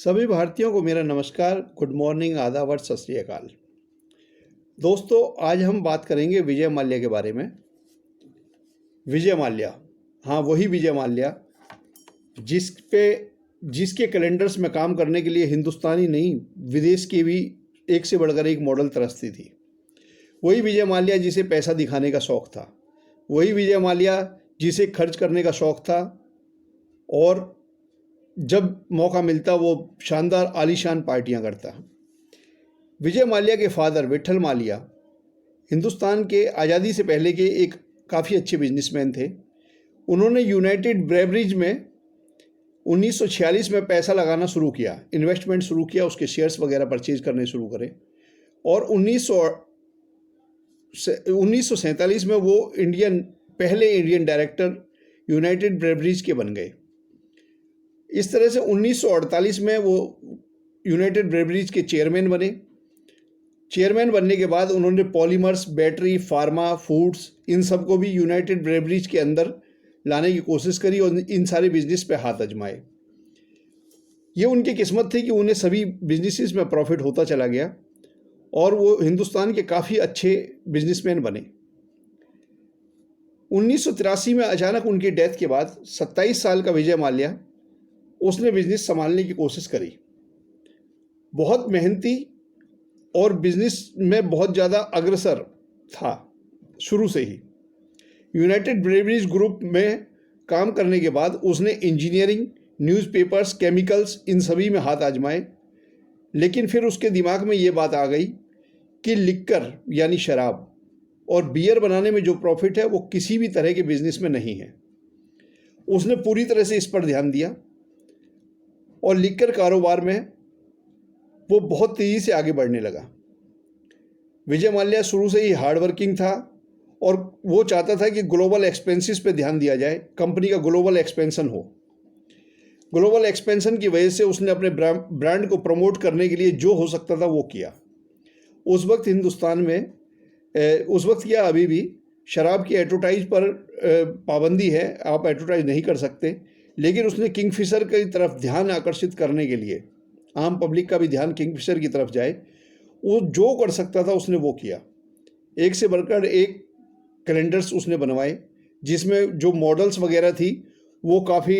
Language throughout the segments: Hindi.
सभी भारतीयों को मेरा नमस्कार, गुड मॉर्निंग, आदाब और सत श्री अकाल। दोस्तों, आज हम बात करेंगे विजय माल्या के बारे में। विजय माल्या, हाँ वही विजय माल्या जिसके कैलेंडर्स में काम करने के लिए हिंदुस्तानी नहीं विदेश के भी एक से बढ़कर एक मॉडल तरसती थी। वही विजय माल्या जिसे पैसा दिखाने का शौक़ था, वही विजय माल्या जिसे खर्च करने का शौक़ था और जब मौका मिलता वो शानदार आलीशान पार्टियां करता। विजय माल्या के फादर विट्ठल माल्या हिंदुस्तान के आज़ादी से पहले के एक काफ़ी अच्छे बिजनेसमैन थे। उन्होंने यूनाइटेड ब्रेवरीज में 1946 में पैसा लगाना शुरू किया, इन्वेस्टमेंट शुरू किया, उसके शेयर्स वगैरह परचेज करने शुरू करे और 1947 में वो पहले इंडियन डायरेक्टर यूनाइटेड ब्रेवरीज के बन गए। इस तरह से 1948 में वो यूनाइटेड ब्रेवरीज के चेयरमैन बने। चेयरमैन बनने के बाद उन्होंने पॉलीमर्स, बैटरी, फार्मा, फूड्स, इन सब को भी यूनाइटेड ब्रेवरीज के अंदर लाने की कोशिश करी और इन सारे बिजनेस पे हाथ आजमाए। ये उनकी किस्मत थी कि उन्हें सभी बिजनेसेस में प्रॉफिट होता चला गया और वो हिंदुस्तान के काफ़ी अच्छे बिजनेसमैन बने। 1983 में अचानक उनकी डेथ के बाद 27 साल का विजय माल्या उसने बिजनेस संभालने की कोशिश करी। बहुत मेहनती और बिजनेस में बहुत ज़्यादा अग्रसर था शुरू से ही। यूनाइटेड ब्रेवरीज ग्रुप में काम करने के बाद उसने इंजीनियरिंग, न्यूज़पेपर्स, केमिकल्स, इन सभी में हाथ आजमाए। लेकिन फिर उसके दिमाग में ये बात आ गई कि लिक्कर यानी शराब और बियर बनाने में जो प्रॉफिट है वो किसी भी तरह के बिजनेस में नहीं है। उसने पूरी तरह से इस पर ध्यान दिया और लिक्कर कारोबार में वो बहुत तेज़ी से आगे बढ़ने लगा। विजय माल्या शुरू से ही हार्डवर्किंग था और वो चाहता था कि ग्लोबल एक्सपेंसेस पे ध्यान दिया जाए, कंपनी का ग्लोबल एक्सपेंशन हो। ग्लोबल एक्सपेंशन की वजह से उसने अपने ब्रांड को प्रमोट करने के लिए जो हो सकता था वो किया। उस वक्त हिंदुस्तान में उस वक्त क्या अभी भी शराब की एडवर्टाइज पर पाबंदी है, आप एडवर्टाइज नहीं कर सकते। लेकिन उसने किंगफिशर की तरफ ध्यान आकर्षित करने के लिए, आम पब्लिक का भी ध्यान किंगफिशर की तरफ जाए, वो जो कर सकता था उसने वो किया। एक से बढ़कर एक कैलेंडर्स उसने बनवाए जिसमें जो मॉडल्स वगैरह थी वो काफ़ी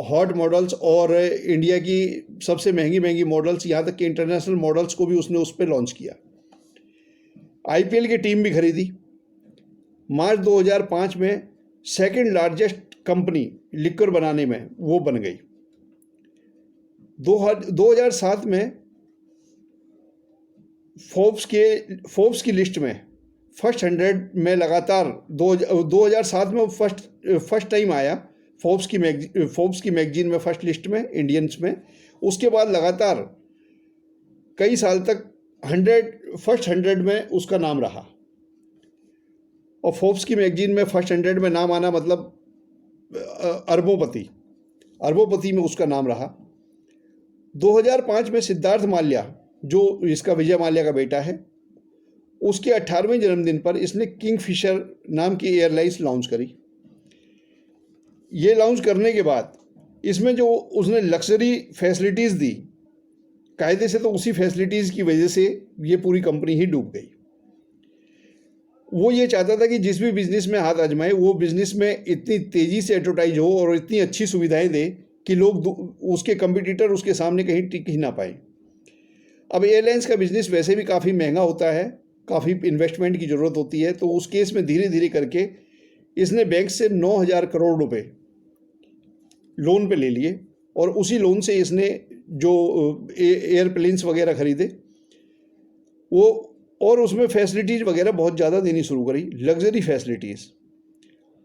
हॉट मॉडल्स और इंडिया की सबसे महंगी महंगी मॉडल्स, यहाँ तक कि इंटरनेशनल मॉडल्स को भी उसने उस पर लॉन्च किया। IPL की टीम भी खरीदी। मार्च 2005 में सेकंड लार्जेस्ट कंपनी लिक्कर बनाने में वो बन गई। 2007 में फोर्ब्स की लिस्ट में फर्स्ट 100 में लगातार 2007 में फर्स्ट टाइम आया फोर्ब्स की मैगजीन में, फर्स्ट लिस्ट में, इंडियंस में। उसके बाद लगातार कई साल तक फर्स्ट 100 में उसका नाम रहा और फोर्ब्स की मैगजीन में फर्स्ट 100 में नाम आना मतलब अरबोपति में उसका नाम रहा। 2005 में सिद्धार्थ माल्या, जो इसका विजय माल्या का बेटा है, उसके 18वें जन्मदिन पर इसने किंगफिशर नाम की एयरलाइंस लॉन्च करी। ये लॉन्च करने के बाद इसमें जो उसने लग्जरी फैसिलिटीज़ दी, कायदे से तो उसी फैसिलिटीज़ की वजह से ये पूरी कंपनी ही डूब गई। वो ये चाहता था कि जिस भी बिज़नेस में हाथ आजमाए वो बिज़नेस में इतनी तेज़ी से एडवर्टाइज हो और इतनी अच्छी सुविधाएं दे कि लोग उसके कंपटीटर उसके सामने कहीं टिक ही ना पाए। अब एयरलाइंस का बिज़नेस वैसे भी काफ़ी महंगा होता है, काफ़ी इन्वेस्टमेंट की ज़रूरत होती है। तो उस केस में धीरे धीरे करके इसने बैंक से 9,000 करोड़ रुपए लोन पे ले लिए और उसी लोन से इसने जो एयरप्लेन्स वगैरह खरीदे वो, और उसमें फैसिलिटीज़ वगैरह बहुत ज़्यादा देनी शुरू करी, लग्जरी फैसिलिटीज़।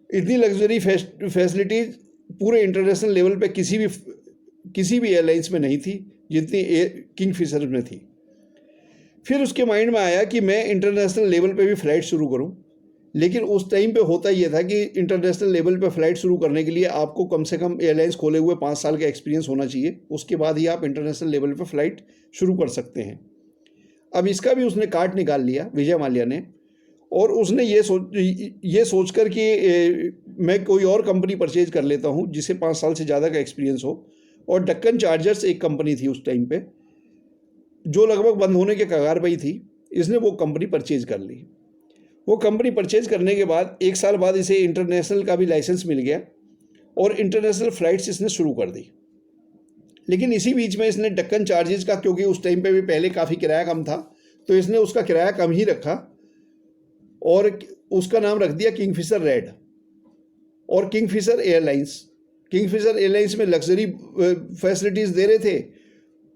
इतनी लग्जरी फैसिलिटीज़ पूरे इंटरनेशनल लेवल पे किसी भी एयरलाइंस में नहीं थी जितनी किंगफिशर में थी। फिर उसके माइंड में आया कि मैं इंटरनेशनल लेवल पे भी फ़्लाइट शुरू करूं। लेकिन उस टाइम पे होता ये था कि इंटरनेशनल लेवल पे फ़्लाइट शुरू करने के लिए आपको कम से कम एयरलाइंस खोले हुए 5 साल का एक्सपीरियंस होना चाहिए, उसके बाद ही आप इंटरनेशनल लेवल पे फ़्लाइट शुरू कर सकते हैं। अब इसका भी उसने कार्ड निकाल लिया विजय माल्या ने और उसने ये सोच कर कि मैं कोई और कंपनी परचेज कर लेता हूँ जिसे 5 साल से ज़्यादा का एक्सपीरियंस हो, और डेक्कन चार्जर्स एक कंपनी थी उस टाइम पे, जो लगभग बंद होने के कगार पर ही थी। इसने वो कंपनी परचेज कर ली। वो कंपनी परचेज करने के बाद 1 साल बाद इसे इंटरनेशनल का भी लाइसेंस मिल गया और इंटरनेशनल फ़्लाइट्स इसने शुरू कर दी। लेकिन इसी बीच में इसने डेक्कन चार्जेस का, क्योंकि उस टाइम पे भी पहले काफ़ी किराया कम था, तो इसने उसका किराया कम ही रखा और उसका नाम रख दिया किंगफिशर रेड और किंगफिशर एयरलाइंस। किंगफिशर एयरलाइंस में लग्जरी फैसिलिटीज़ दे रहे थे,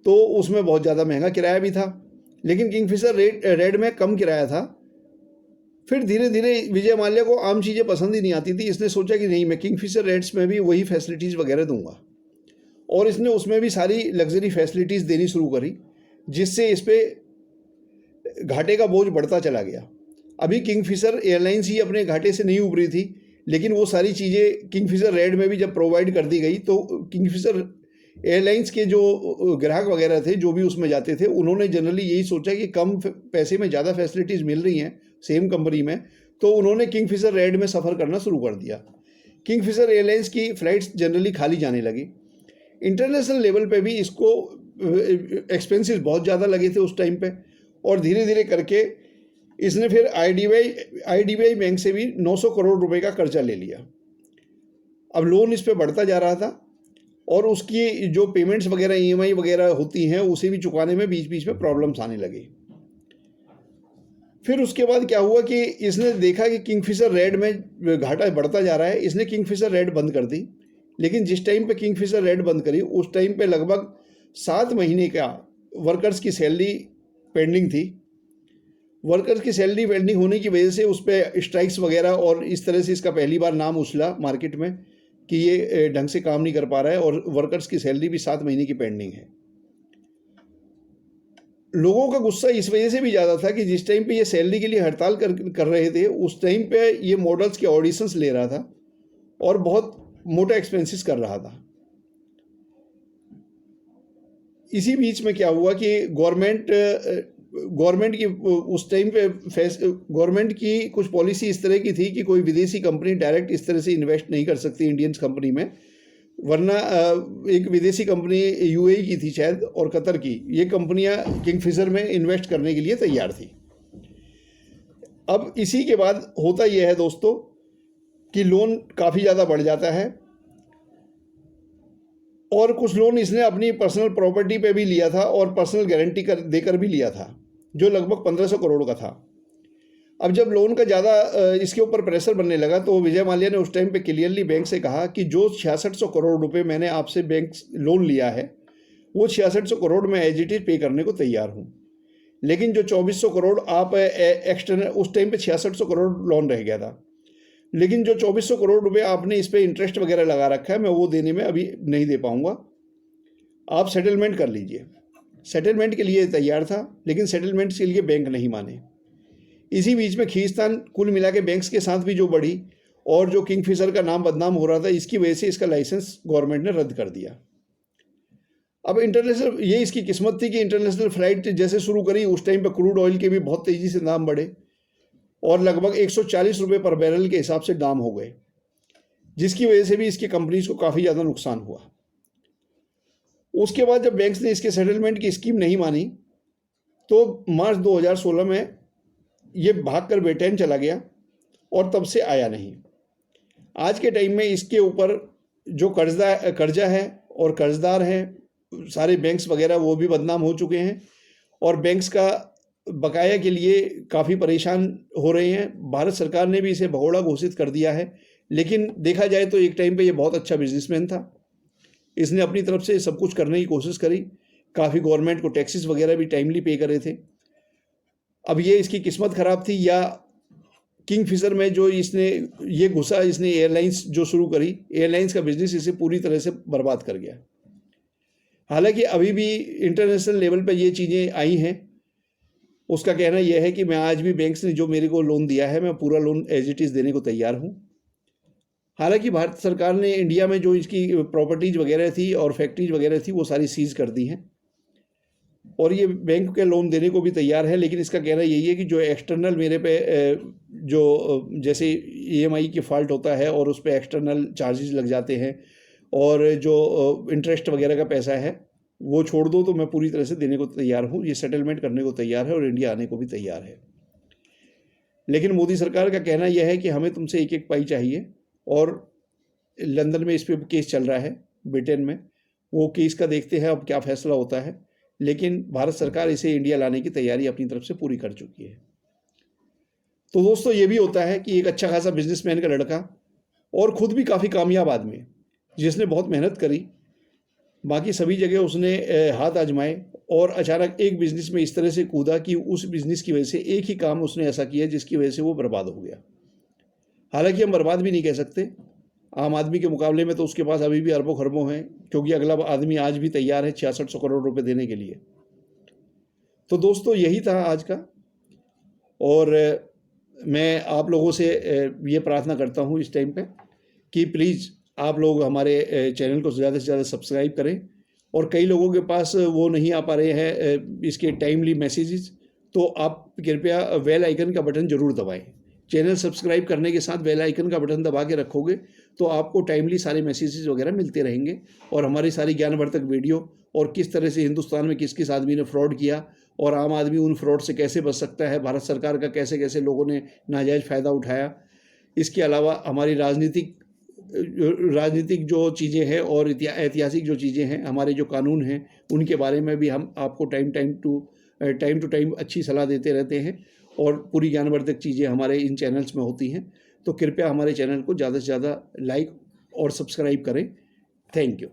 तो उसमें बहुत ज़्यादा महंगा किराया भी था, लेकिन किंगफिशर रेड में कम किराया था। फिर धीरे धीरे विजय माल्या को आम चीज़ें पसंद ही नहीं आती थी। इसने सोचा कि नहीं, मैं किंगफिशर रेड्स में भी वही फैसिलिटीज़ वगैरह दूंगा, और इसने उसमें भी सारी लग्जरी फैसिलिटीज़ देनी शुरू करी, जिससे इस पर घाटे का बोझ बढ़ता चला गया। अभी किंगफिशर एयरलाइंस ही अपने घाटे से नहीं उभरी थी, लेकिन वो सारी चीज़ें किंगफिशर रेड में भी जब प्रोवाइड कर दी गई, तो किंगफिशर एयरलाइंस के जो ग्राहक वगैरह थे, जो भी उसमें जाते थे, उन्होंने जनरली यही सोचा कि कम पैसे में ज़्यादा फैसिलिटीज़ मिल रही हैं सेम कंपनी में, तो उन्होंने किंगफिशर रेड में सफ़र करना शुरू कर दिया। किंगफिशर एयरलाइंस की फ़्लाइट्स जनरली खाली जाने लगी। इंटरनेशनल लेवल पे भी इसको एक्सपेंसेस बहुत ज़्यादा लगे थे उस टाइम पे, और धीरे धीरे करके इसने फिर आईडीबीआई बैंक से भी 900 करोड़ रुपए का कर्जा ले लिया। अब लोन इस पे बढ़ता जा रहा था और उसकी जो पेमेंट्स वगैरह, ईएमआई वगैरह होती हैं, उसे भी चुकाने में बीच बीच में प्रॉब्लम्स आने लगे। फिर उसके बाद क्या हुआ कि इसने देखा कि किंगफिशर रेड में घाटा बढ़ता जा रहा है। इसने किंगफिशर रेड बंद कर दी, लेकिन जिस टाइम पे किंगफिशर रेड बंद करी, उस टाइम पे लगभग 7 महीने का वर्कर्स की सैलरी पेंडिंग थी। वर्कर्स की सैलरी पेंडिंग होने की वजह से उस पर स्ट्राइक्स वगैरह, और इस तरह से इसका पहली बार नाम उछला मार्केट में कि ये ढंग से काम नहीं कर पा रहा है, और वर्कर्स की सैलरी भी 7 महीने की पेंडिंग है। लोगों का गुस्सा इस वजह से भी ज़्यादा था कि जिस टाइम पे ये सैलरी के लिए हड़ताल कर रहे थे, उस टाइम पे ये मॉडल्स के ऑडिशंस ले रहा था और बहुत मोटा एक्सपेंसेस कर रहा था। इसी बीच में क्या हुआ कि गवर्नमेंट की उस टाइम पे गवर्नमेंट की कुछ पॉलिसी इस तरह की थी कि कोई विदेशी कंपनी डायरेक्ट इस तरह से इन्वेस्ट नहीं कर सकती इंडियन कंपनी में, वरना एक विदेशी कंपनी यूएई की थी शायद और कतर की, ये कंपनियां किंगफिशर में इन्वेस्ट करने के लिए तैयार थी। अब इसी के बाद होता यह है दोस्तों कि लोन काफ़ी ज़्यादा बढ़ जाता है, और कुछ लोन इसने अपनी पर्सनल प्रॉपर्टी पे भी लिया था और पर्सनल गारंटी देकर भी लिया था, जो लगभग 1500 करोड़ का था। अब जब लोन का ज़्यादा इसके ऊपर प्रेशर बनने लगा, तो विजय माल्या ने उस टाइम पे क्लियरली बैंक से कहा कि जो 6600 करोड़ रुपए मैंने आपसे बैंक लोन लिया है, वो 6600 करोड़ मैं एज इट इज पे करने को तैयार हूँ, लेकिन जो 2400 करोड़ आप एक्सटर्नल, उस टाइम पे 6600 करोड़ लोन रह गया था, लेकिन जो 2400 करोड़ रुपए आपने इस पर इंटरेस्ट वगैरह लगा रखा है, मैं वो देने में अभी नहीं दे पाऊँगा, आप सेटलमेंट कर लीजिए। सेटलमेंट के लिए तैयार था, लेकिन सेटलमेंट के लिए बैंक नहीं माने। इसी बीच में खींचतान कुल मिला के बैंक्स के साथ भी जो बढ़ी, और जो किंगफिशर का नाम बदनाम हो रहा था, इसकी वजह से इसका लाइसेंस गवर्नमेंट ने रद्द कर दिया। अब इंटरनेशनल, ये इसकी किस्मत थी कि इंटरनेशनल फ्लाइट जैसे शुरू करी, उस टाइम पे क्रूड ऑयल के भी बहुत तेज़ी से दाम बढ़े और लगभग 140 रुपये पर बैरल के हिसाब से दाम हो गए, जिसकी वजह से भी इसकी कंपनीज को काफ़ी ज़्यादा नुकसान हुआ। उसके बाद जब बैंक्स ने इसके सेटलमेंट की स्कीम नहीं मानी, तो मार्च 2016 में ये भागकर ब्रिटेन चला गया और तब से आया नहीं। आज के टाइम में इसके ऊपर जो कर्जा है और कर्जदार हैं, सारे बैंक्स वगैरह, वो भी बदनाम हो चुके हैं और बैंक्स का बकाया के लिए काफ़ी परेशान हो रहे हैं। भारत सरकार ने भी इसे भगोड़ा घोषित कर दिया है, लेकिन देखा जाए तो एक टाइम पे ये बहुत अच्छा बिजनेसमैन था। इसने अपनी तरफ से सब कुछ करने की कोशिश करी, काफ़ी गवर्नमेंट को टैक्सेस वगैरह भी टाइमली पे करे थे। अब ये इसकी किस्मत ख़राब थी, या किंगफिशर में जो इसने ये घुसा, इसने एयरलाइंस जो शुरू करी, एयरलाइंस का बिजनेस इसे पूरी तरह से बर्बाद कर गया। हालांकि अभी भी इंटरनेशनल लेवल पर ये चीज़ें आई हैं। उसका कहना यह है कि मैं आज भी बैंक्स ने जो मेरे को लोन दिया है, मैं पूरा लोन एज इट इज़ देने को तैयार हूँ। हालांकि भारत सरकार ने इंडिया में जो इसकी प्रॉपर्टीज़ वगैरह थी और फैक्ट्रीज वगैरह थी, वो सारी सीज़ कर दी हैं और ये बैंक के लोन देने को भी तैयार है। लेकिन इसका कहना यही है कि जो एक्सटर्नल मेरे पे जो जैसे ईएमआई की फ़ॉल्ट होता है और उस पर एक्सटर्नल चार्जेस लग जाते हैं और जो इंटरेस्ट वगैरह का पैसा है वो छोड़ दो तो मैं पूरी तरह से देने को तैयार हूँ, ये सेटलमेंट करने को तैयार है और इंडिया आने को भी तैयार है। लेकिन मोदी सरकार का कहना यह है कि हमें तुमसे एक एक पाई चाहिए, और लंदन में इस पर केस चल रहा है, ब्रिटेन में, वो केस का देखते हैं अब क्या फैसला होता है। लेकिन भारत सरकार इसे इंडिया लाने की तैयारी अपनी तरफ से पूरी कर चुकी है। तो दोस्तों ये भी होता है कि एक अच्छा खासा बिजनेसमैन का लड़का और खुद भी काफ़ी कामयाब आदमी, जिसने बहुत मेहनत करी, बाकी सभी जगह उसने हाथ आजमाए, और अचानक एक बिजनेस में इस तरह से कूदा कि उस बिजनेस की वजह से एक ही काम उसने ऐसा किया जिसकी वजह से वो बर्बाद हो गया। हालांकि हम बर्बाद भी नहीं कह सकते, आम आदमी के मुकाबले में तो उसके पास अभी भी अरबों खरबों हैं, क्योंकि अगला आदमी आज भी तैयार है 6600 करोड़ रुपए देने के लिए। तो दोस्तों यही था आज का, और मैं आप लोगों से ये प्रार्थना करता हूँ इस टाइम पे कि प्लीज़ आप लोग हमारे चैनल को ज़्यादा से ज़्यादा सब्सक्राइब करें, और कई लोगों के पास वो नहीं आ पा रहे हैं इसके टाइमली मैसेजेस, तो आप कृपया बेल आइकन का बटन ज़रूर दबाएं। चैनल सब्सक्राइब करने के साथ बेल आइकन का बटन दबा के रखोगे तो आपको टाइमली सारे मैसेजेस वगैरह मिलते रहेंगे, और हमारी सारी ज्ञानवर्धक वीडियो, और किस तरह से हिंदुस्तान में किस किस आदमी ने फ्रॉड किया और आम आदमी उन फ्रॉड से कैसे बच सकता है, भारत सरकार का कैसे कैसे लोगों ने नाजायज़ फ़ायदा उठाया। इसके अलावा हमारी राजनीतिक जो चीज़ें हैं और ऐतिहासिक जो चीज़ें हैं, हमारे जो कानून हैं, उनके बारे में भी हम आपको टाइम टू टाइम अच्छी सलाह देते रहते हैं, और पूरी ज्ञानवर्धक चीज़ें हमारे इन चैनल्स में होती हैं। तो कृपया हमारे चैनल को ज़्यादा से ज़्यादा लाइक और सब्सक्राइब करें। Thank you.